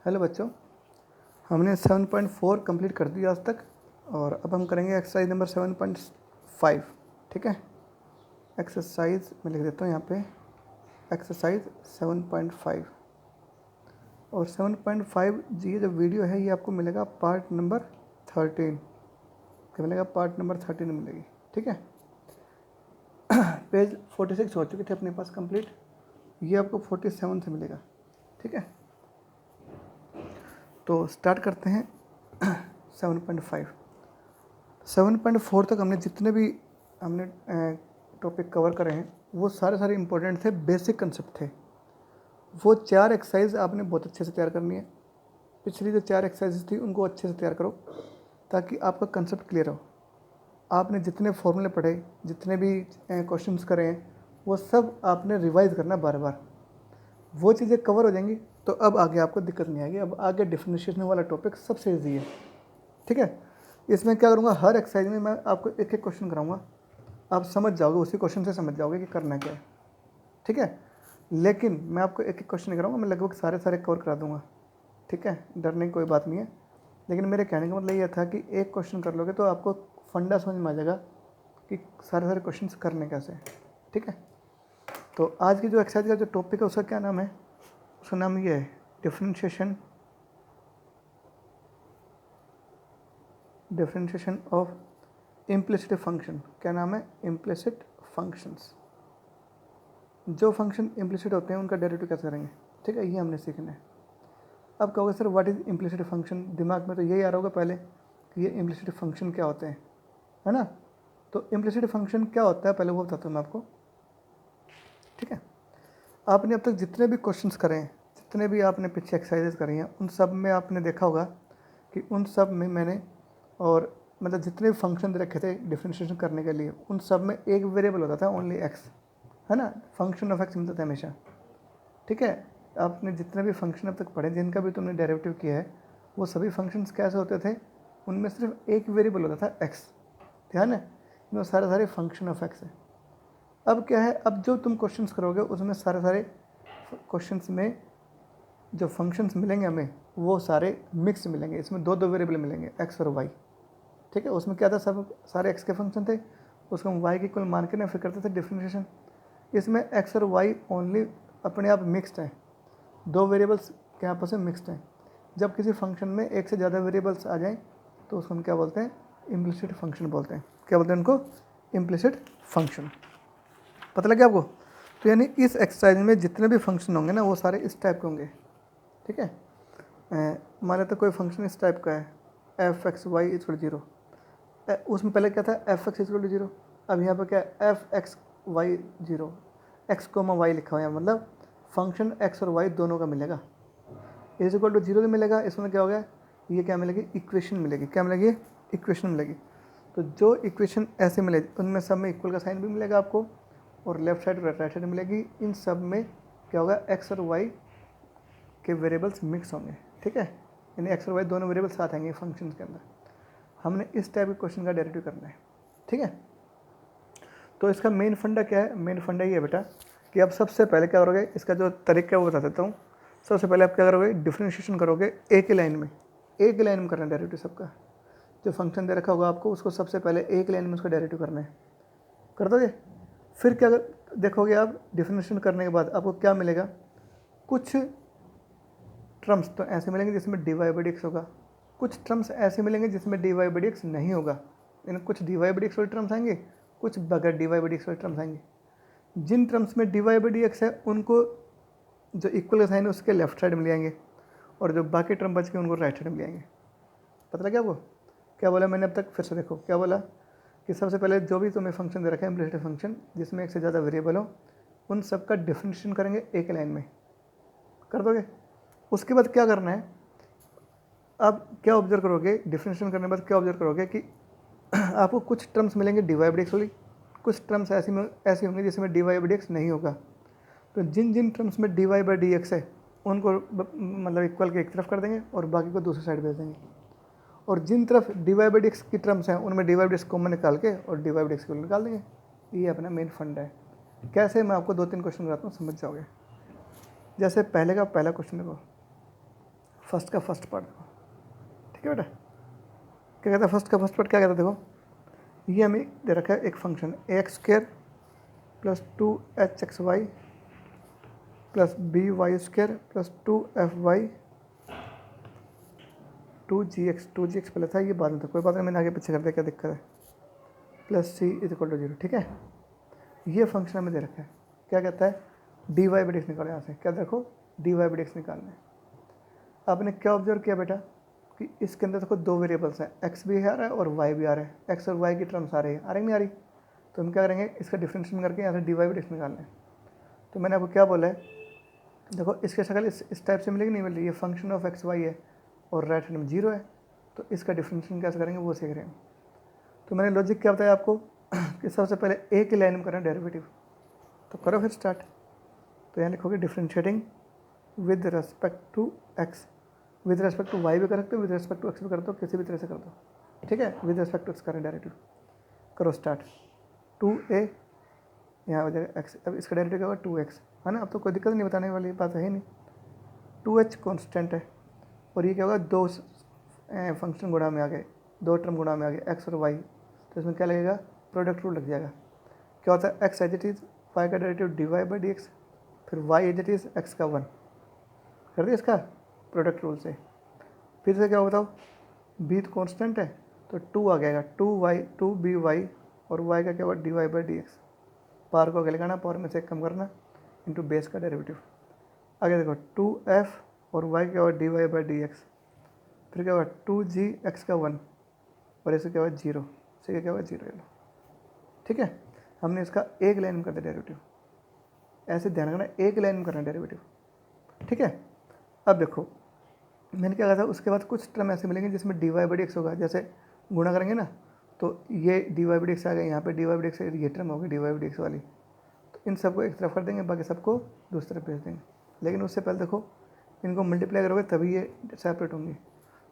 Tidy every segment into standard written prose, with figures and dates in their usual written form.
Hello बच्चों, हमने 7.4 complete कर दिया आज तक और अब हम करेंगे एक्सरसाइज नंबर 7.5। ठीक है, एक्सरसाइज मैं लिख देता हूँ यहाँ पे, एक्सरसाइज 7.5। और 7.5 ये जो वीडियो है ये आपको मिलेगा पार्ट नंबर 13, क्या मिलेगा? पार्ट नंबर 13 मिलेगी। ठीक है, पेज 46 हो चुके थे अपने पास कंप्लीट, ये आपको 47 से मिलेगा। ठीक है, तो स्टार्ट करते हैं 7.5। 7.4 तक हमने जितने भी टॉपिक कवर करे हैं वो सारे इंपॉर्टेंट थे, बेसिक कंसेप्ट थे। वो 4 एक्सरसाइज आपने बहुत अच्छे से तैयार करनी है। पिछली जो 4 एक्सरसाइज थी उनको अच्छे से तैयार करो ताकि आपका कंसेप्ट क्लियर हो। आपने जितने फॉर्मूले पढ़े, जितने भी क्वेश्चंस करे हैं, वो सब आपने रिवाइज करना बार बार। वो चीज़ें कवर हो जाएंगी तो अब आगे आपको दिक्कत नहीं आएगी। अब आगे डिफरेंशिएशन वाला टॉपिक सबसे ईजी है। ठीक है, इसमें क्या करूँगा, हर एक्सरसाइज में मैं आपको एक एक क्वेश्चन कराऊंगा, आप समझ जाओगे, उसी क्वेश्चन से समझ जाओगे कि करना क्या है। ठीक है, लेकिन मैं आपको एक एक क्वेश्चन नहीं कराऊंगा, मैं लगभग सारे कवर करा दूंगा। ठीक है, डरने की कोई बात नहीं है, लेकिन मेरे कहने का मतलब ये था कि एक क्वेश्चन कर लोगे तो आपको फंडा समझ में आ जाएगा कि सारे क्वेश्चन करने कैसे हैं। ठीक है, तो आज की जो एक्सरसाइज का जो टॉपिक है उसका क्या नाम है? उसका नाम ये है डिफरेंशिएशन ऑफ इम्प्लिसिट फंक्शन। क्या नाम है? Implicit functions. जो फंक्शन इम्प्लिसिट होते हैं उनका डेरिवेटिव कैसे करेंगे। ठीक है, ये हमने सीखना है। अब कहोगे sir what is implicit function, दिमाग में तो यही आ रहा होगा पहले कि ये इम्प्लिसिट फंक्शन क्या होते हैं, है ना? तो इम्प्लिसिट फंक्शन क्या होता है पहले वो बताता हूँ मैं आपको। ठीक है, आपने अब तक जितने भी क्वेश्चंस करे हैं, जितने भी आपने पीछे एक्सरसाइजेस करी हैं, उन सब में आपने देखा होगा कि उन सब में मैंने और मतलब जितने भी फंक्शन रखे थे डिफरेंशिएशन करने के लिए, उन सब में एक वेरिएबल होता था, ओनली एक्स, है ना? फंक्शन ऑफ एक्स मिलता था हमेशा। ठीक है, आपने जितने भी फंक्शन अब तक पढ़े, जिनका भी तुमने डेरिवेटिव किया है, वो सभी फंक्शंस कैसे होते थे? उनमें सिर्फ एक वेरिएबल होता था एक्स। ध्यान है, इनमें सारे फंक्शन ऑफ एक्स है। अब क्या है, अब जो तुम क्वेश्चंस करोगे उसमें सारे क्वेश्चंस में जो फंक्शंस मिलेंगे हमें वो सारे मिक्स मिलेंगे। इसमें दो वेरिएबल मिलेंगे, एक्स और वाई। ठीक है, उसमें क्या था, सब सारे एक्स के फंक्शन थे, उसको हम वाई के इक्वल मान के ना फिर करते थे डिफरेंशिएशन। इसमें एक्स और वाई ओनली अपने आप मिक्स्ड हैं, दो वेरिएबल्स के आपस में मिक्स्ड हैं। जब किसी फंक्शन में एक से ज़्यादा वेरिएबल्स आ जाएं तो उसको हम क्या बोलते हैं? इम्प्लिसिट फंक्शन बोलते हैं। क्या बोलते हैं उनको? Implicit function. पता लग गया आपको? तो यानी इस एक्सरसाइज में जितने भी फंक्शन होंगे ना वो सारे इस टाइप के होंगे। ठीक है, मान लेते कोई फंक्शन इस टाइप का है, एफ एक्स वाई इक्वल 0। उसमें पहले क्या था? F x equal 0। अब यहाँ पर क्या है? F x y 0, x comma y लिखा हुआ है, मतलब फंक्शन एक्स और वाई दोनों का मिलेगा। इज इक्वल टू 0 भी मिलेगा। इसमें क्या हो गया? ये क्या मिलेगी? इक्वेशन मिलेगी। क्या मिलेगी? इक्वेशन मिलेगी। तो जो इक्वेशन ऐसे मिलेगी उनमें सब में इक्वल का साइन भी मिलेगा आपको, और लेफ्ट साइड और राइट साइड मिलेगी। इन सब में क्या होगा? एक्स और वाई के वेरिएबल्स मिक्स होंगे। ठीक है, यानी एक्स और वाई दोनों वेरिएबल साथ आएंगे फंक्शन के अंदर। हमने इस टाइप के क्वेश्चन का डेरिवेटिव करना है। ठीक है, तो इसका मेन फंडा क्या है? मेन फंडा ये है बेटा कि आप सबसे पहले क्या करोगे, इसका जो तरीका है वो बता देता हूँ। सबसे पहले आप क्या करोगे? डिफरेंशिएशन करोगे एक ही लाइन में, एक ही लाइन में करना है डेरिवेटिव सबका। जो फंक्शन दे रखा होगा आपको उसको सबसे पहले एक लाइन में उसका डेरिवेटिव करना है। कर दोगे? फिर क्या देखोगे आप, डिफरेंशिएशन करने के बाद आपको क्या मिलेगा? कुछ टर्म्स तो ऐसे मिलेंगे जिसमें d Y by D x होगा, कुछ टर्म्स ऐसे मिलेंगे जिसमें d Y by D x नहीं होगा। यानी कुछ d Y by D x वाले टर्म्स आएंगे, कुछ बगैर d Y by D x वाले टर्म्स आएंगे। जिन टर्म्स में D Y by D x है उनको जो इक्वल का साइन है उसके लेफ्ट साइड में ले आएंगे, और जो बाकी टर्म बच गए उनको राइट साइड में ले आएंगे। पता लगा आपको क्या बोला मैंने अब तक? फिर से देखो क्या बोला कि सबसे पहले जो भी तुम्हें फंक्शन दे रखा है इम्प्लिसिट फंक्शन जिसमें एक से ज़्यादा वेरिएबल हो, उन सब का डिफरेंशिएशन करेंगे एक लाइन में। कर दोगे? उसके बाद क्या करना है, आप क्या ऑब्जर्व करोगे? डिफरेंशिएशन करने के बाद क्या ऑब्जर्व करोगे कि आपको कुछ टर्म्स मिलेंगे d Y by D x वाली, कुछ टर्म्स ऐसी होंगी जिसमें d Y by D x नहीं होगा। तो जिन जिन टर्म्स में D Y by D x है उनको मतलब इक्वल के एक तरफ कर देंगे और बाकी को दूसरी साइड भेज देंगे। और जिन तरफ d Y by D x की टर्म्स हैं उनमें d Y by D x common निकाल के और D Y by D x को निकाल देंगे। ये अपना मेन फंड है। कैसे? मैं आपको 2-3 क्वेश्चन कराता हूँ, समझ जाओगे। जैसे पहले का पहला क्वेश्चन देखो, फर्स्ट का फर्स्ट पार्ट देखो, ठीक है बेटा। क्या कहता है फर्स्ट का फर्स्ट पार्ट, क्या कहता है देखो, ये हमें दे रखा है एक function ax² plus 2hxy plus by² plus 2fy 2gx पहले था, ये बाद में था, कोई बात नहीं, मैंने आगे पीछे कर दिया, क्या दिक्कत है, plus c is equal to 0, ठीक है। ये फंक्शन हमें दे रखा है, क्या कहता है dy बाई डी एक्स निकालो, यहाँ से क्या देखो dy बाई डी एक्स निकालना है। आपने क्या ऑब्जर्व किया बेटा कि इसके अंदर देखो दो वेरिएबल्स हैं, x भी आ रहा है और y भी आ रहा है, x और y की टर्म्स आ रही है, आ रही नहीं आ रही, तो हम क्या करेंगे इसका डिफरेंशिएशन करके यहाँ से dy बाई डी एक्स निकालना है। तो मैंने आपको क्या बोला है, देखो इसके शक्ल इस टाइप से मिलेगी, नहीं मिल रही, ये फंक्शन ऑफ एक्स वाई है और राइट हैंड में 0 है, तो इसका डिफरेंशिएशन कैसे करेंगे वो सीख रहे हैं। तो मैंने लॉजिक क्या बताया आपको कि सबसे पहले ए की लाइन में करना डेरिवेटिव, तो करो फिर स्टार्ट। तो यहाँ लिखोगे differentiating with respect to x, with respect to y भी कर सकते हो, विद रेस्पेक्ट टू एक्स भी कर दो, किसी भी तरह से कर दो, ठीक है। विद रेस्पेक्ट टू एक्स करें डेरिवेटिव, करो स्टार्ट। 2a यहाँ हो जाएगा एक्स, अब इसका डेरिवेटिव क्या होगा 2x, है ना। अब तो कोई दिक्कत नहीं, बताने वाली बात है ही नहीं, 2h कॉन्स्टेंट है, और ये क्या होगा दो फंक्शन गुणा में आ गए, दो टर्म गुणा में आ गए x और y, तो इसमें क्या लगेगा प्रोडक्ट रूल लग जाएगा। क्या होता है x as it is y का derivative dy by D x, फिर y as it is x का 1 कर दिया इसका प्रोडक्ट रूल से। फिर से क्या बताओ, b तो कॉन्स्टेंट है तो 2 आ जाएगा, 2by और y का क्या होगा dy by D x, power को आगे लगाना, पावर में से कम करना, इंटू बेस का डेरिवेटिव। आगे देखो 2f और y क्या होगा dy बाई डी एक्स, फिर क्या होगा 2g x का 1 और ऐसे क्या होगा 0, इसे क्या होगा 0, ये लो, ठीक है। हमने इसका एक लाइन में कर दिया डेरिवेटिव, ऐसे ध्यान रखना एक लाइन में करना डेरिवेटिव, ठीक है। अब देखो मैंने क्या कहा था, उसके बाद कुछ टर्म ऐसे मिलेंगे जिसमें dy बाई डी एक्स होगा, जैसे गुणा करेंगे ना तो ये dy बाई डी एक्स आ गया, यहाँ पे dy बाई डी एक्स, ये टर्म होगी dy बाई डी एक्स वाली, तो इन सबको एक तरफ कर देंगे, बाकी सबको दूसरी तरफ भेज देंगे। लेकिन उससे पहले देखो इनको मल्टीप्लाई करोगे तभी ये सेपरेट होंगे,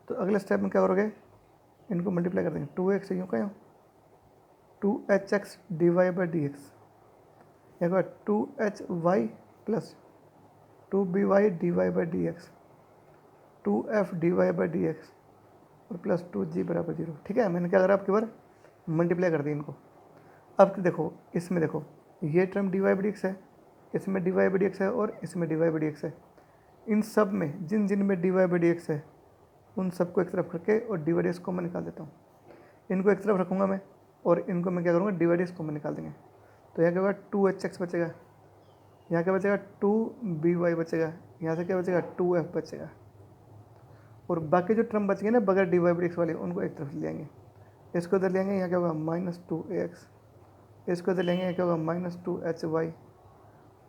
तो अगले स्टेप में क्या करोगे, इनको मल्टीप्लाई कर देंगे, 2x यूँ का यूँ 2hx dy by D x, एक बार 2hy plus 2by dy by D x, 2f dy by D x और प्लस 2g बराबर 0, ठीक है। मैंने क्या करा आपकी बार मल्टीप्लाई कर दी इनको। अब देखो इसमें देखो ये term dy by D x है, इसमें dy बाई डी एक्स है और इसमें dy बाई डी एक्स है, इन सब में जिन जिन में dy बाई डी एक्स है उन सबको एक तरफ करके और D by D x common निकाल देता हूँ, इनको एक तरफ रखूँगा मैं और इनको मैं क्या करूँगा D by D x common निकाल देंगे, तो यहाँ क्या होगा 2hx बचेगा, यहाँ क्या बचेगा 2by बचेगा, यहाँ से क्या बचेगा 2f बचेगा, और बाकी जो टर्म बच गए ना बगैर डी बाई डी एक्स वाले उनको एक तरफ ले आएंगे, इसको इधर लेंगे, यहाँ क्या होगा -2ax, इसको इधर लेंगे, यहाँ क्या होगा -2hy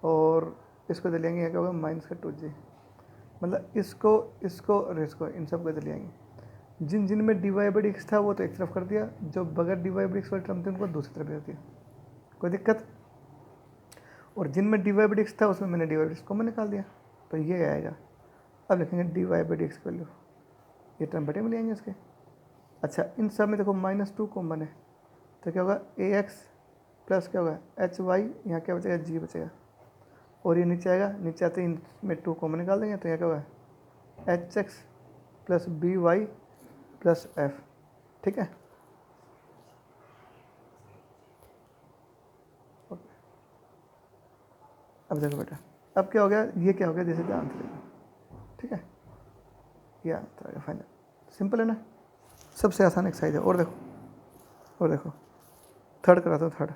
और इसको इधर लेंगे, यहाँ क्या होगा -2g, मतलब इसको और इसको इन सब को इधर ले आएंगे। जिन जिन में डी बाई डी एक्स था वो तो एक तरफ कर दिया, जो बगैर डी बाई डी एक्स वाले टर्म थे उनको दूसरी तरफ भेज दिया, कोई दिक्कत। और जिन में डी बाई डी एक्स था उसमें मैंने D by D x common निकाल दिया, तो ये आएगा। अब लिखेंगे डी बाई डी एक्स की वैल्यू, ये टर्म बटे में ले आएंगे इसके। अच्छा इन सब में देखो -2 कॉमन है, तो क्या होगा ax प्लस क्या होगा hy, यहाँ क्या बचेगा g बचेगा, और ये नीचे आएगा, नीचे आते ही इनमें 2 कॉमन निकाल देंगे, तो यहाँ क्या होगा hx plus by plus f, ठीक है। अब देखो बेटा अब क्या हो गया, ये क्या हो गया, जैसे आंसर है, ठीक है, ये आंसर आ गया फाइनल, सिंपल है ना, सबसे आसान एक्सरसाइज है। और देखो थर्ड कराता हूँ, थर्ड,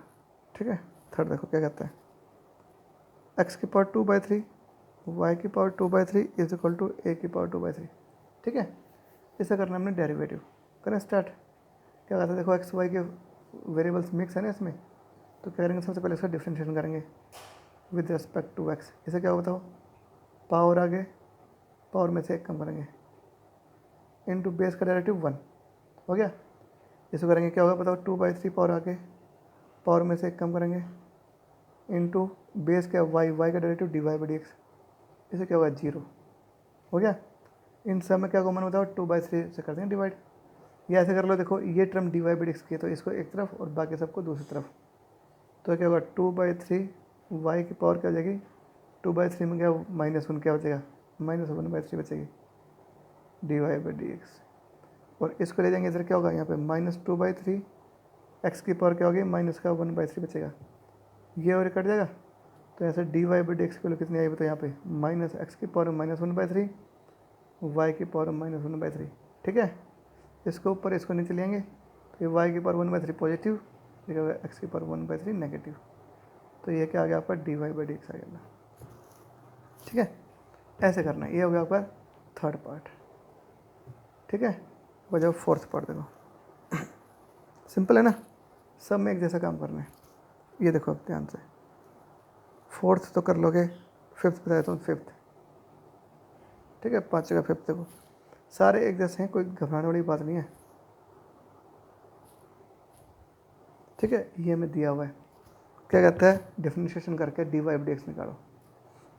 ठीक है। थर्ड देखो क्या कहता है, x की पावर 2/3 y की power 2/3 is equal to a की पावर 2/3, ठीक है। इसे करना हमने डेरिवेटिव, करें स्टार्ट। क्या कहता है देखो एक्स वाई के वेरिएबल्स मिक्स है ना इसमें, तो क्या करेंगे सबसे पहले इसका डिफरेंशिएशन करेंगे विद रिस्पेक्ट टू एक्स, इसे क्या बताओ पावर आगे, पावर में से एक कम करेंगे, इनटू बेस का डेरिवेटिव 1 हो गया। इसको करेंगे क्या होगा बताओ 2/3 पावर आगे, पावर में से एक कम करेंगे, इनटू बेस क्या y का derivative d Y by D x, इसे क्या होगा 0 हो गया। इन सब में क्या कॉमन बताओ 2/3 से कर देंगे डिवाइड, ये ऐसे कर लो, देखो ये term d Y by D x की है तो इसको एक तरफ और बाकी सबको दूसरी तरफ, तो क्या होगा 2/3 y की पावर क्या हो जाएगी 2/3 में क्या -1 क्या बचेगा -1/3 बचेगी, d Y by D x, और इसको ले जाएंगे इधर, क्या होगा यहाँ पे -2/3, एक्स की पावर क्या होगी माइनस का 1/3 बचेगा, ये और कट जाएगा। तो ऐसे d Y by D x की वैल्यू कितनी आई बताओ यहाँ पे, माइनस एक्स की पावर -1/3, वाई की पावर -1/3। ठीक है, इसको ऊपर इसको नीचे लेंगे तो ये वाई की पावर 1/3 पॉजिटिव, एक्स की पावर 1/3 नेगेटिव। तो ये क्या आ गया आपका D Y by D X आ गया। ठीक है, ऐसे करना है। ये हो गया आपका थर्ड पार्ट। ठीक है, वजह फोर्थ पार्ट देखो, सिंपल है ना, सब में एक जैसा काम करना है। ये देखो अब ध्यान से, फोर्थ तो कर लोगे, फिफ्थ बता देता हूँ, फिफ्थ। ठीक है, 5 का फिफ्थ देखो, सारे एक जैसे हैं, कोई घबराने वाली बात नहीं है। ठीक है, ये हमें दिया हुआ है, क्या कहता है, डिफरेंशिएशन करके डी वाई डी एक्स निकालो।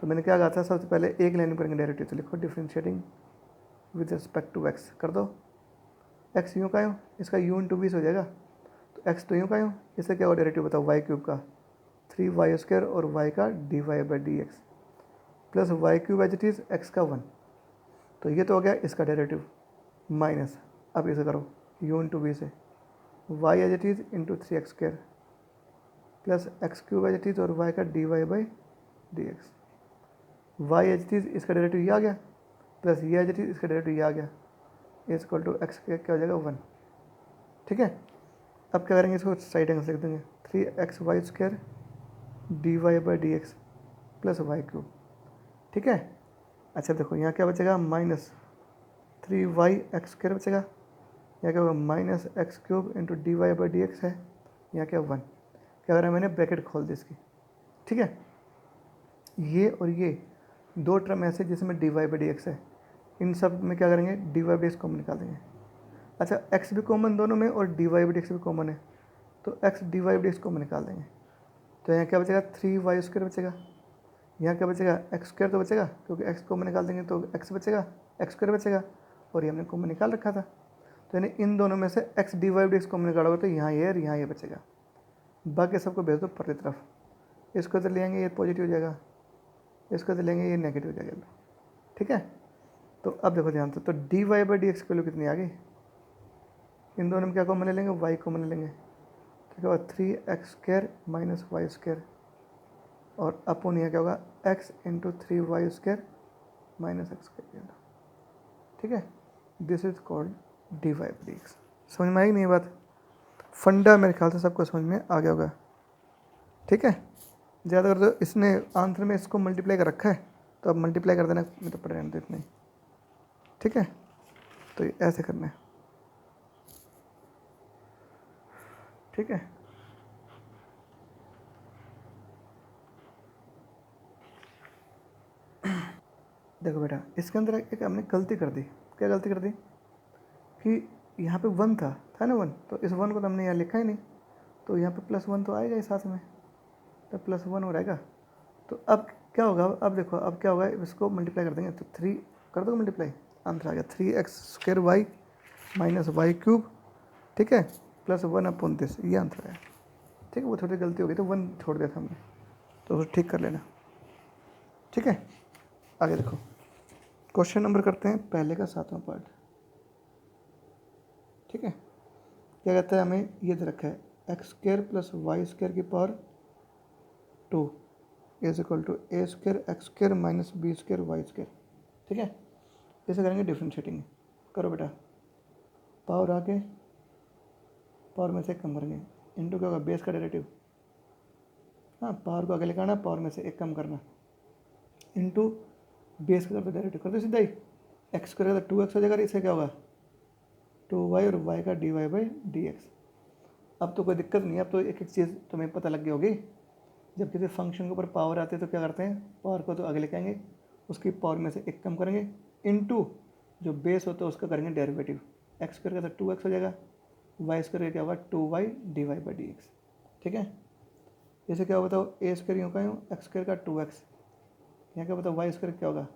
तो मैंने क्या कहा था, सबसे पहले एक लाइन में करेंगे डेरिवेटिव, तो लिखो differentiating with respect to x, कर दो। एक्स यूँ का यूँ, इसका यू इंटू बीस हो जाएगा, तो एक्स तो यूँ का यूँ, इससे क्या हो डेरिवेटिव बताओ, वाई क्यूब का 3y² और y का d Y by D x plus y cube as it is x का 1। तो ये तो हो गया इसका डेरिवेटिव, माइनस, अब इसे करो यू इंटू बी से, y as it is into 3x² plus x cube as it is और वाई का d Y by D x, y as it is इसका डेरिवेटिव ये आ गया, प्लस ये एज इट इज़ इसका डेरिवेटिव ये आ गया, इज इक्वल टू एक्स क्या हो जाएगा 1। ठीक है, अब क्या करेंगे, इसको साइड एंगल लिख देंगे, 3xy² d Y by D x plus y cube. ठीक है, अच्छा देखो यहाँ क्या बचेगा, -3y(x²) बचेगा, यहाँ क्या होगा -x³ into D Y by D x है, यहाँ क्या 1, क्या करा मैंने, ब्रैकेट खोल दी इसकी। ठीक है, ये और ये दो टर्म ऐसे जिसमें d Y by D x है, इन सब में क्या करेंगे, d Y by D x common निकाल देंगे। अच्छा, एक्स भी कॉमन दोनों में और D Y by D x भी कॉमन है, तो x d Y by D x common निकाल देंगे। तो यहाँ क्या बचेगा, 3y² बचेगा, यहाँ क्या बचेगा, x² तो बचेगा, क्योंकि x कॉमन निकाल देंगे तो x बचेगा, x² बचेगा, और ये हमने कॉमन निकाल रखा था। तो यानी इन दोनों में से x d y d x common निकालोगे तो यहाँ ये और यहाँ ये बचेगा, बाकी सबको भेज दो परली तरफ। इसको तो लेंगे ये पॉजिटिव हो जाएगा, इसको तो लेंगे ये नेगेटिव हो जाएगा। ठीक है, तो अब देखो ध्यान से, तो d Y by D x की वैल्यू कितनी आ गई, इन दोनों में क्या कॉमन ले लेंगे, y कॉमन ले लेंगे, तो क्या होगा 3x² माइनस y², और अपन यहाँ क्या होगा x into 3y² minus x²। ठीक है, this is called d Y by D x. समझ में आई नहीं बात, फंडा मेरे ख्याल से सबको समझ में आ गया होगा। ठीक है, ज़्यादातर तो इसने आंसर में इसको मल्टीप्लाई कर रखा है, तो अब मल्टीप्लाई कर देना, मैं तो पढ़ रहने इतना ही। ठीक है, तो ऐसे करना है। ठीक है, देखो बेटा, इसके अंदर एक हमने गलती कर दी। क्या गलती कर दी कि यहाँ पे 1 था ना 1, तो इस 1 को तो हमने यहाँ लिखा ही नहीं, तो यहाँ पे +1 तो आएगा ही साथ में, तो +1 हो रहेगा। तो अब क्या होगा, अब देखो अब क्या होगा, इसको मल्टीप्लाई कर देंगे, तो 3 कर दो मल्टीप्लाई, आंसर आ गया 3x² y माइनस y³। ठीक है, +1/this, ये आंसर है। ठीक है, वो थोड़ी गलती हो गई तो 1 छोड़ दिया था हमने, तो उसको ठीक कर लेना। ठीक है, आगे देखो, क्वेश्चन नंबर करते हैं पहले का 7वां पार्ट। ठीक है, क्या कहता है, हमें ये दे रखा है x² प्लस y² की power 2 is equal to a² x² minus b² y²। ठीक है, इसे करेंगे डिफ्रेंशिएटिंग। करो बेटा, पावर आके पावर में से एक कम करेंगे, इंटू क्या होगा, बेस का डेरिवेटिव, हाँ पावर को आगे लेकर आना, पावर में से एक कम करना, इंटू बेस का डेरिवेटिव कर दो सीधा ही, एक्स करेगा तो 2x हो जाएगा, इससे क्या होगा 2y और y का d Y by D x. अब तो कोई दिक्कत नहीं है, अब तो एक एक चीज़ तुम्हें पता लग गई होगी। जब किसी फंक्शन के ऊपर पावर आती है तो क्या करते हैं, पावर को तो आगे लेके आएंगे, उसकी पावर में से एक कम करेंगे, इनटू जो बेस होता है उसका करेंगे डेरिवेटिव, एक्स करेगा तो 2x हो जाएगा, वाई स्क्वायर क्या होगा 2y d Y by D x. ठीक है, जैसे क्या होगा बताओ, a² यूँ का यूँ, x² का 2x, यहाँ क्या बताओ y² क्या होगा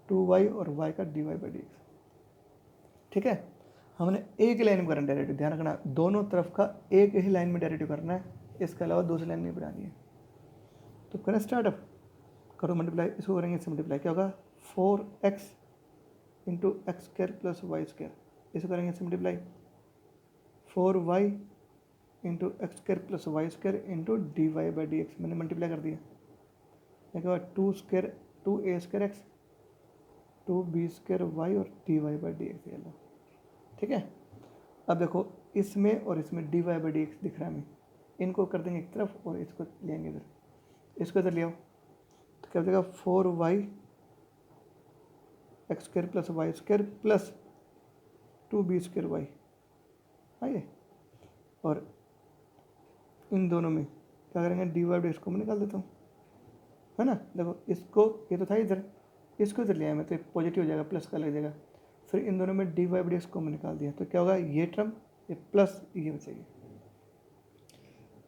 2y और y का d Y by D x. ठीक है, हमने एक ही लाइन में करना डेरिवेटिव, ध्यान रखना दोनों तरफ का एक ही लाइन में डेरिवेटिव करना है, इसके अलावा दूसरी लाइन नहीं बनानी है। तो करें स्टार्ट, अब करो मल्टीप्लाई, इसको करेंगे इससे मल्टीप्लाई, क्या होगा 4x into X square plus Y square, इसको करेंगे simplify 4y into X square plus Y square into D Y by D X, मैंने मल्टीप्लाई कर दिया। एक बार 2a square X 2b square Y और D Y by D x, ये लो। ठीक है, अब देखो इसमें और इसमें D Y by D X दिख रहा है हमें, इनको कर देंगे एक तरफ और इसको लेंगे इधर, इसको इधर ले आओ तो क्या हो जाएगा 4y x square plus Y square plus 2b square y, आइए, और इन दोनों में क्या करेंगे डी वाई डी एक्स को मैं निकाल देता हूँ, है ना। देखो इसको, ये तो था इधर, इसको इधर ले आया मैं तो पॉजिटिव हो जाएगा, प्लस का लग जाएगा। फिर इन दोनों में D Y by D x को मैं निकाल दिया तो क्या होगा, ये टर्म ये प्लस ये बचेगी।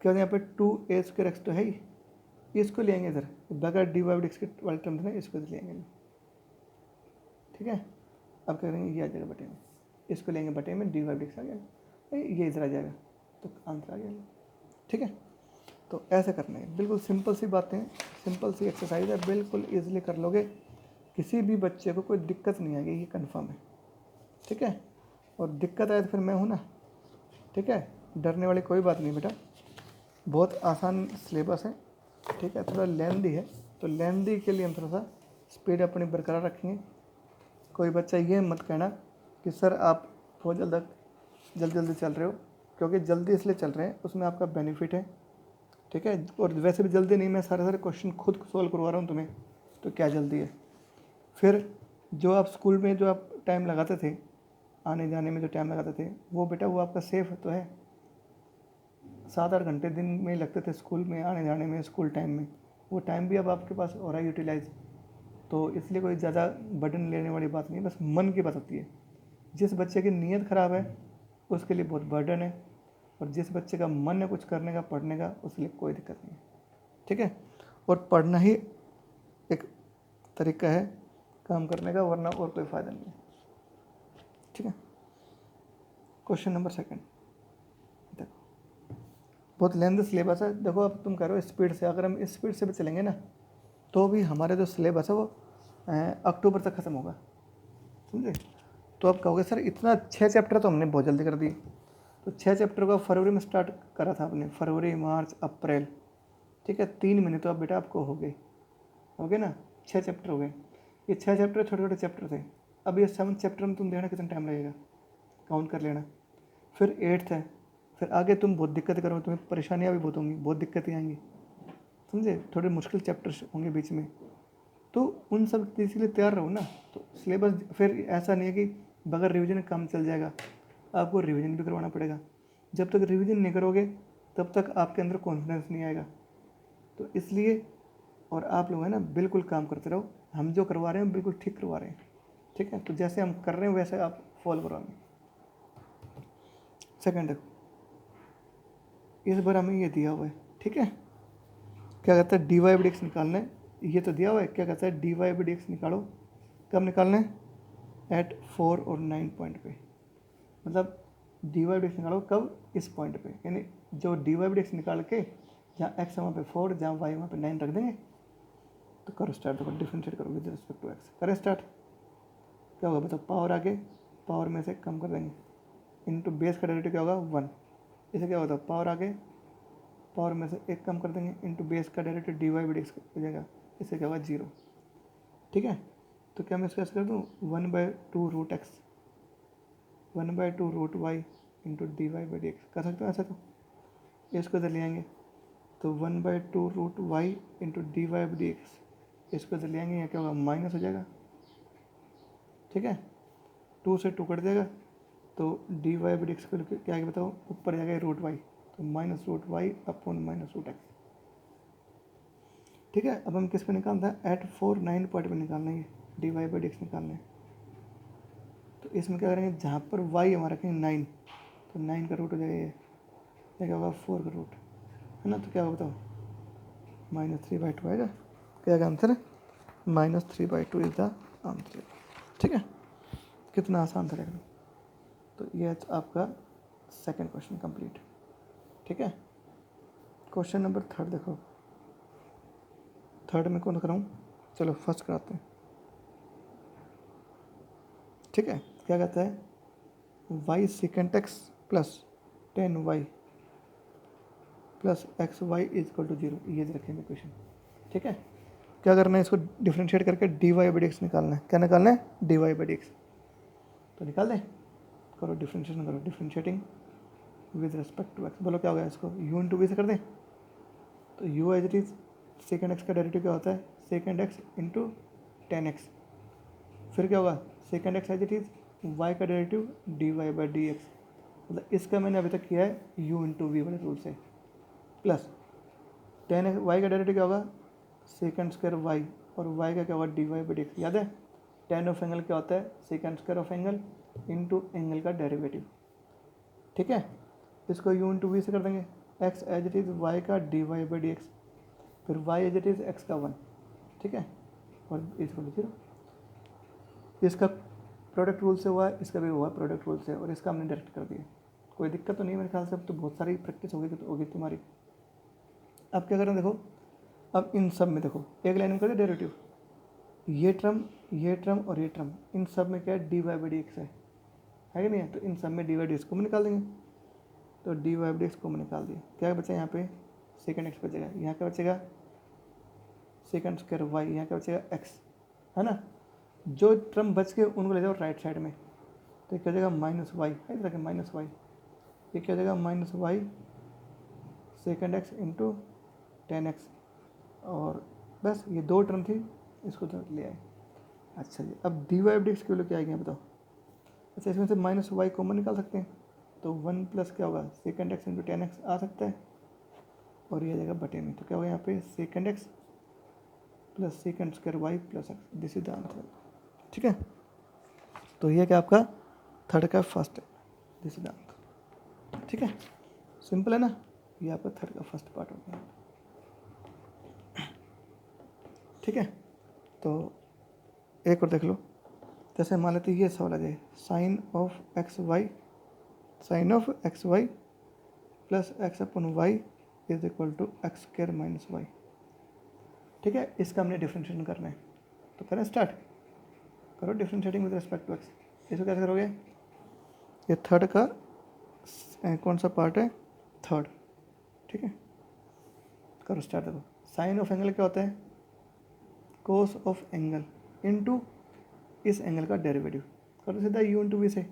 क्या यहाँ पे 2a स्क्वायर एक्स तो है ही, इसको ले आएंगे इधर, बगैर d Y by D x के वाले टर्म थे ना, इसको इधर ले आएंगे। ठीक है, अब क्या करेंगे, ये आ जाएगा बटे में, इसको लेंगे बटे में, D Y by D X आ गया, ये इधर आ जाएगा तो आंसर आ गया। ठीक है, तो ऐसे करना है, बिल्कुल सिंपल सी बातें, सिंपल सी एक्सरसाइज है, बिल्कुल ईजिली कर लोगे, किसी भी बच्चे को कोई दिक्कत नहीं आएगी, ये कंफर्म है। ठीक है, और दिक्कत आए तो फिर मैं हूँ ना। ठीक है, डरने वाली कोई बात नहीं बेटा, बहुत आसान सिलेबस है। ठीक है, थोड़ा लेंदी है तो लेंदी के लिए हम थोड़ा सा स्पीड अपनी बरकरार रखेंगे। कोई बच्चा ये मत कहना कि सर आप बहुत जल्दी चल रहे हो, क्योंकि जल्दी इसलिए चल रहे हैं उसमें आपका बेनिफिट है। ठीक है, और वैसे भी जल्दी नहीं, मैं सारे क्वेश्चन खुद सॉल्व करवा रहा हूँ तुम्हें, तो क्या जल्दी है। फिर जो आप स्कूल में जो आप टाइम लगाते थे, आने जाने में जो टाइम लगाते थे, वो बेटा वो आपका सेफ तो है। 7-8 घंटे दिन में लगते थे स्कूल में आने जाने में, स्कूल टाइम में, वो टाइम भी अब आपके पास हो रहा है यूटिलाइज। तो इसलिए कोई ज़्यादा बर्डन लेने वाली बात नहीं, बस मन की बात होती है। जिस बच्चे की नीयत ख़राब है उसके लिए बहुत बर्डन है, और जिस बच्चे का मन है कुछ करने का, पढ़ने का, उसके लिए कोई दिक्कत नहीं है। ठीक है, और पढ़ना ही एक तरीका है काम करने का, वरना और कोई फ़ायदा नहीं है। ठीक है, क्वेश्चन नंबर 2, देखो बहुत लेंथ सिलेबस है। देखो अब तुम कह रहे हो स्पीड से, अगर हम इस स्पीड से भी चलेंगे ना तो भी हमारे जो सिलेबस है वो अक्टूबर तक ख़त्म होगा, समझे। तो आप कहोगे सर इतना 6 चैप्टर तो हमने बहुत जल्दी कर दिए, तो 6 चैप्टर को फरवरी में स्टार्ट करा था आपने, फरवरी मार्च अप्रैल, ठीक है, 3 महीने तो अब बेटा आपको हो गए ना, 6 चैप्टर हो गए। ये 6 चैप्टर छोटे छोटे चैप्टर थे। अब ये 7th चैप्टर में तुम देखना कितना टाइम लगेगा, काउंट कर लेना। फिर 8th है, फिर आगे तुम बहुत दिक्कत करोगे, तुम्हें परेशानियाँ भी बहुत होंगी, बहुत दिक्कतें आएंगी, समझे, थोड़े मुश्किल चैप्टर्स होंगे बीच में, तो उन सब चीज़ के लिए तैयार रहो ना। तो सिलेबस फिर ऐसा नहीं है कि बगैर रिवीजन काम चल जाएगा, आपको रिवीजन भी करवाना पड़ेगा। जब तक रिवीजन नहीं करोगे तब तक आपके अंदर कॉन्फिडेंस नहीं आएगा। तो इसलिए, और आप लोग है ना बिल्कुल काम करते रहो, हम जो करवा रहे हैं बिल्कुल ठीक करवा रहे हैं। ठीक है, तो जैसे हम कर रहे हैं वैसे आप फॉलो करवाएंगे। सेकंड देखो, इस बार हमें ये दिया हुआ है, ठीक है, क्या कहता है d Y by D x निकालना है, ये तो दिया हुआ है। क्या कहता है d Y by D x निकालो, कब निकालना है, एट 4 और 9 पॉइंट पे, मतलब d Y by D x निकालो कब, इस पॉइंट पे, यानी जो d Y by D x निकाल के जहाँ एक्स वहाँ पे 4, जहाँ वाई वहाँ पे 9 रख देंगे। तो करो स्टार्ट, देखो डिफ्रेंशिएट करो विद रिस्पेक्ट टू एक्स, करें स्टार्ट। क्या होगा बताओ, पावर आगे, पावर में से कम कर देंगे, इनटू बेस का डेरिवेटिव क्या होगा 1, इसे क्या होता है पावर आगे, पावर में से 1 कम कर देंगे, इनटू बेस का derivative d Y by D x हो जाएगा, इससे क्या होगा 0। ठीक है, तो क्या मैं इसको ऐसे कर दूँ 1/2 root x 1/2 root y into D Y by D x, कर सकते हो ऐसा। तो इसको इधर ले आएंगे तो 1/2 root y into D Y by D x, इसको इधर ले आएंगे, यहाँ क्या होगा माइनस हो जाएगा। ठीक है, 2 से 2 कट जाएगा, तो d Y by D x को क्या आगे बताओ, ऊपर जाएगा रूट वाई, तो minus root y upon minus root x. ठीक है, अब हम किस पे निकालते हैं, एट 4 9 पॉइंट पर निकालना है, d Y by D x निकालना है। तो इसमें क्या करेंगे, जहाँ पर वाई हमारा रखेंगे 9, तो 9 का रूट हो जाएगा, ये क्या होगा 4 का रूट, है ना। तो क्या होगा बताओ, -3/2 आएगा, क्या आएगा आंसर, -3/2 इज द आंसर। ठीक है, कितना आसान था लेकिन। तो ये आपका सेकंड क्वेश्चन कंप्लीट। ठीक है, क्वेश्चन नंबर 3 देखो, 3 में कौन कराऊँ, चलो फर्स्ट कराते हैं। ठीक है, क्या कहता है, y second x plus 10y plus x y is equal to 0, ये रखेंगे क्वेश्चन। ठीक है, क्या करना है, इसको डिफ्रेंशिएट करके dy बाई डी एक्स निकालना है। क्या निकालना है, dy बाई डी एक्स। तो निकाल दें, करो डिफ्रेंशिएशन, करो differentiating with respect to x. बोलो क्या होगा, इसको u इंटू वी से कर दें। तो u as it is second x का डेरिवेटिव क्या होता है, सेकेंड एक्स इंटू 10x। फिर क्या होगा, second x as it is y का derivative dy by D x. मतलब इसका मैंने अभी तक किया है u इंटू वी वाले रूल से, प्लस 10x y का डेरिवेटिव क्या होगा, सेकेंड स्क्वायर y, और y का क्या होगा, dy बाई डी एक्स। याद है, tan ऑफ एंगल क्या होता है, second square of angle into angle का डेरिवेटिव। ठीक है, इसको u इंटू वी से कर देंगे, x as it is y का dy बाई डी एक्स, फिर y as it is x का 1। ठीक है, और इसको 0। इसका प्रोडक्ट रूल से हुआ, इसका भी हुआ प्रोडक्ट रूल से, और इसका हमने डायरेक्ट कर दिया। कोई दिक्कत तो नहीं मेरे ख्याल से, अब तो बहुत सारी प्रैक्टिस होगी तुम्हारी। अब क्या करें, देखो अब इन सब में देखो एक लाइन में करें डेरिवेटिव, ये टर्म और ये टर्म, इन सब में क्या है, d Y by D x है कि नहीं है। तो इन सब में डी वाई डी एक्स को निकाल देंगे। तो d Y by D x को निकाल दिया, क्या बचा यहाँ पे, सेकेंड एक्स बचेगा, यहाँ क्या बचेगा, सेकेंड स्क्वायर वाई, यहाँ क्या बचेगा एक्स, है ना। जो टर्म बच के उनको ले जाओ राइट साइड में। तो क्या हो जाएगा, माइनस वाई, इधर रखें माइनस वाई, ये क्या हो जाएगा, minus y second x into 10x। और बस ये दो टर्म थी, इसको तो ले आए। अच्छा जी, अब डी वाई डी एक्स की वैल्यू क्या आएगी बताओ। अच्छा, इसमें से माइनस वाई कॉमन निकाल सकते हैं, तो 1 प्लस क्या होगा, सेकेंड एक्स इंटू 10x आ सकता है, और ये आ जाएगा बटे में। तो क्या होगा यहाँ पे, second x plus second square y plus x, this is the answer. ठीक है, तो ये क्या आपका थर्ड का फर्स्ट है, दिस इज द आंसर। ठीक है, सिंपल है ना, ये आपका थर्ड का फर्स्ट पार्ट हो गया। ठीक है, तो एक और देख लो, जैसे मान लेते ये सवाल आ जाए, sine of x y plus x upon y is equal to x square minus y. ठीक है, इसका हमने डिफ्रेंशिएशन करना है। तो करें स्टार्ट, करो differentiating with respect to x. इसको कैसे करोगे, ये थर्ड का कौन सा पार्ट है, थर्ड। ठीक है, करो स्टार्ट। देखो साइन ऑफ एंगल क्या होता है, कोस ऑफ एंगल इनटू इस एंगल का डेरिवेटिव। करो सीधा u इंटू वी से,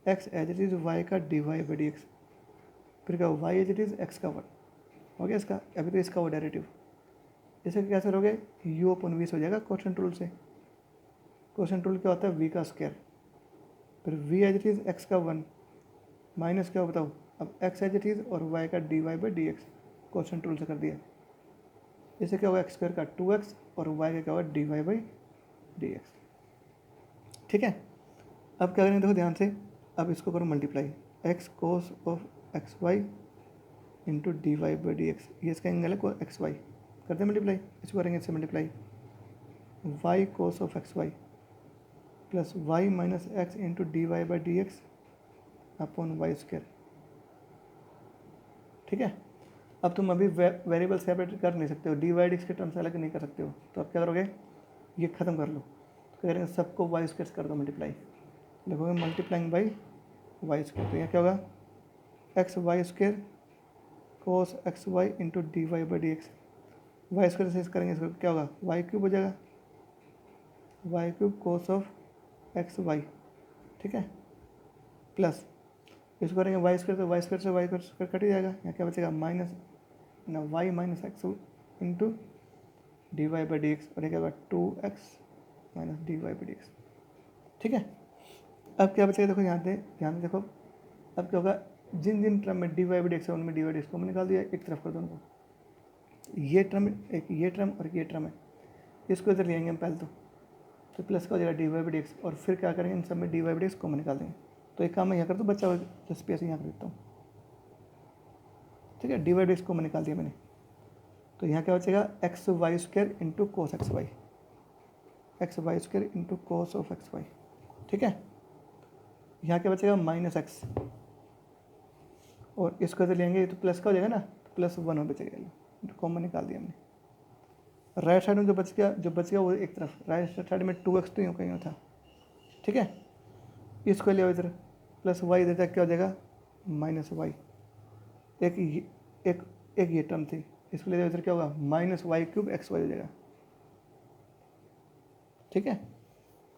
x as it is y का d Y by D x, फिर क्या y as it is x का 1 हो गया इसका। अभी तो इसका वो डेरिवेटिव, इसे कैसे करोगे, u अपन वी से हो जाएगा क्वोशंट रूल से। क्वोशंट रूल क्या होता है, v का स्क्वायर, फिर v as it is x का 1 माइनस क्या बताओ, अब x एज इट इज़ और y का d Y by D x, quotient rule से कर दिया। इसे क्या होगा, एक्स स्क्वायर का 2x और y का क्या होगा, d Y by D x. ठीक है, अब क्या करेंगे, देखो ध्यान से, अब इसको करो multiply, x cos of x y into D Y by D x, ये इसका एंगल है एक्स वाई, करते हैं मल्टीप्लाई, इसको करेंगे इससे multiply, y cos of x y plus y minus x into D Y by D x upon y square. ठीक है, अब तुम अभी वेरिएबल सेपरेट कर नहीं सकते हो, डी वाई डी एक्स के टर्म्स अलग नहीं कर सकते हो, तो अब क्या करोगे, ये ख़त्म कर लो। तो कह रहे हैं सबको वाई स्क्वायर कर दो मल्टीप्लाई, लिखोगे मल्टीप्लाइंग बाई वाई स्क्वायर। तो यहाँ क्या होगा, x y square cos x y into D Y by D x, y square से करेंगे इसको क्या होगा, वाई क्यूब हो जाएगा, y cube cos of x y. ठीक है, प्लस इसको करेंगे वाई स्क्वायर, तो वाई स्क्वायर से वाई स्क्वायर कट ही जाएगा, यहाँ क्या बचेगा, माइनस ना y minus x into D Y by D x, और ये क्या होगा 2x minus D Y by D x. ठीक है, अब क्या बचेगा, देखो यहाँ पे ध्यान में देखो, अब क्या होगा, जिन जिन टर्म में D Y by D x है उनमें डी वाई डी एक्स को निकाल दिया, एक तरफ कर दो उनको, ये टर्म एक ये टर्म और ये टर्म है, इसको इधर ले आएंगे हम पहले तो प्लस का हो जाएगा d Y by D x, और फिर क्या करेंगे, इन सब में D Y by D x common निकाल देंगे। तो एक काम मैं यहाँ कर दूँ, बच्चा हो जस्ट पे ऐसे यहाँ कर देता हूँ। ठीक है, d y d x common निकाल दिया मैंने, तो यहाँ क्या बचेगा, x y square into cos x y, x y square into cos of x y. ठीक है, यहाँ क्या बचेगा, माइनस एक्स, और इसको तो लेंगे तो प्लस का हो जाएगा ना, तो प्लस 1 हो बचेगा, कॉमन निकाल दिया हमने। राइट साइड में जो बच गया वो एक तरफ, राइट साइड में 2x तो यूँ कहीं था। ठीक है, इसको ले आओ इधर, प्लस वाई इधर जाके क्या हो जाएगा माइनस वाई। एक ये टर्म थी, इसको ले जाओ इधर क्या होगा minus y cube x y हो जाएगा। ठीक है,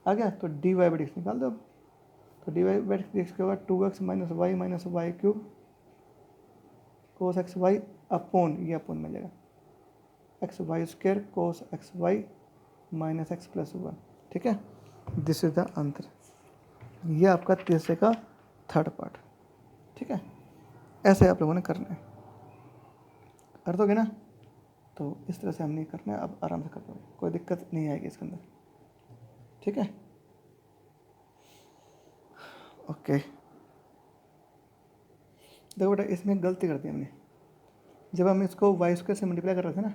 आ गया। तो d Y by D x निकाल दो। तो d Y by D x क्या होगा 2x minus y cube cos x y upon, ये अपॉन में जाएगा x y square cos x y minus x plus 1। ठीक है, दिस इज द आंसर। ये आपका तीसरे का थर्ड पार्ट। ठीक है, ऐसे आप लोगों ने करना है, कर दोगे ना? तो इस तरह से हमने करना है, अब आराम से कर दोगे, कोई दिक्कत नहीं आएगी इसके अंदर। ठीक है, ओके। देखो बेटा, इसमें गलती कर दी हमने, जब हम इसको वाई स्क्वायर से मल्टीप्लाई कर रहे थे ना,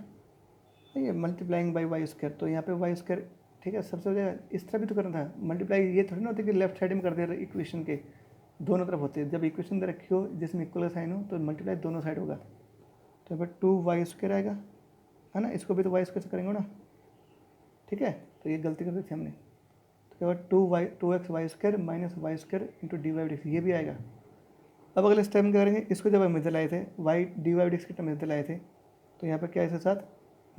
ये मल्टीप्लाइंग बाई वाई स्क्वायर, तो यहाँ पे वाई स्क्वायर, ठीक है, सबसे पहले इस तरह भी तो करना था मल्टीप्लाई। ये थोड़ी ना होती कि लेफ्ट साइड में कर दे इक्वेशन के दोनों तरफ होती है। जब इक्वेशन दे रखी हो जिसमें इक्वल साइन हो तो मल्टीप्लाई दोनों साइड होगा। तो यहाँ पर 2y स्क्वायर आएगा, है ना, इसको भी तो वाई स्क्वायर से करेंगे ना। ठीक है, तो ये गलती कर दी थी हमने। तो क्या होगा 2x y square minus y square into D y d x, ये भी आएगा। अब अगले स्टेप में क्या करेंगे, इसको जब हम इधर लाए थे y d y d x के टर्म इधर लाए थे, तो यहाँ पर क्या इसके साथ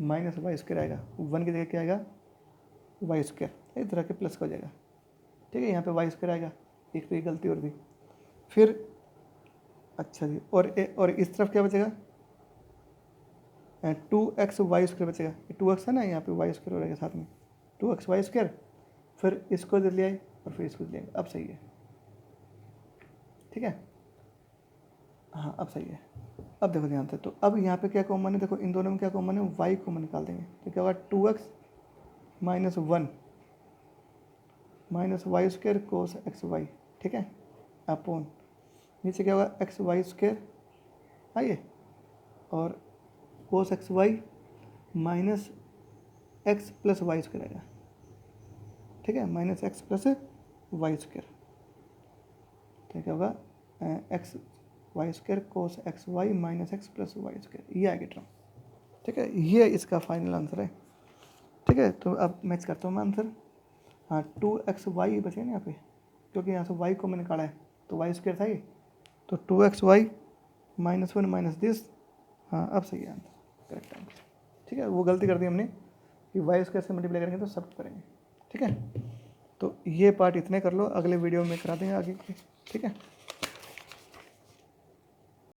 माइनस वाई स्क्वायर आएगा, 1 की जगह क्या आएगा वाई स्क्वायर, इस तरह के प्लस का हो जाएगा। ठीक है, यहाँ पे वाई स्क्वायर आएगा, एक तो ये गलती और थी। फिर अच्छा जी, और इस तरफ क्या बचेगा 2x वाई स्क्वायर बचेगा, 2x है ना, यहाँ पे वाई स्क्वायर हो रहेगा साथ में 2x वाई स्क्वायर। फिर इसको इधर ले आए और फिर इसको ले आए, अब सही है। ठीक है, हाँ अब सही है। अब देखो ध्यान से, तो अब यहाँ पे क्या कॉमन है, देखो इन दोनों में क्या कॉमन है, y कॉमन निकाल देंगे। तो क्या होगा 2x minus 1 minus y square cos x y. ठीक है, अपॉन नीचे क्या होगा एक्स वाई स्क्वायर, आइए, और cos x y minus x plus Y square आएगा। ठीक है, minus x plus Y square, तो क्या होगा x y square cos x y minus x plus Y square, ये आएगी टर्म। ठीक है, ये इसका फाइनल आंसर है। ठीक है, तो अब मैच करता हूँ मैं आंसर। हाँ 2x वाई बचे ना यहाँ पे, क्योंकि यहाँ से y को मैंने निकाला है तो वाई स्क्वायर था ये, तो 2x Y minus 1 minus this. हाँ अब सही है आंसर, करेक्ट आंसर। ठीक है, वो गलती कर दी हमने कि वाई स्क्वायर से मल्टीप्लाई करेंगे तो सब करेंगे। ठीक है, तो ये पार्ट इतने कर लो, अगले वीडियो में करा देंगे आगे के। ठीक है।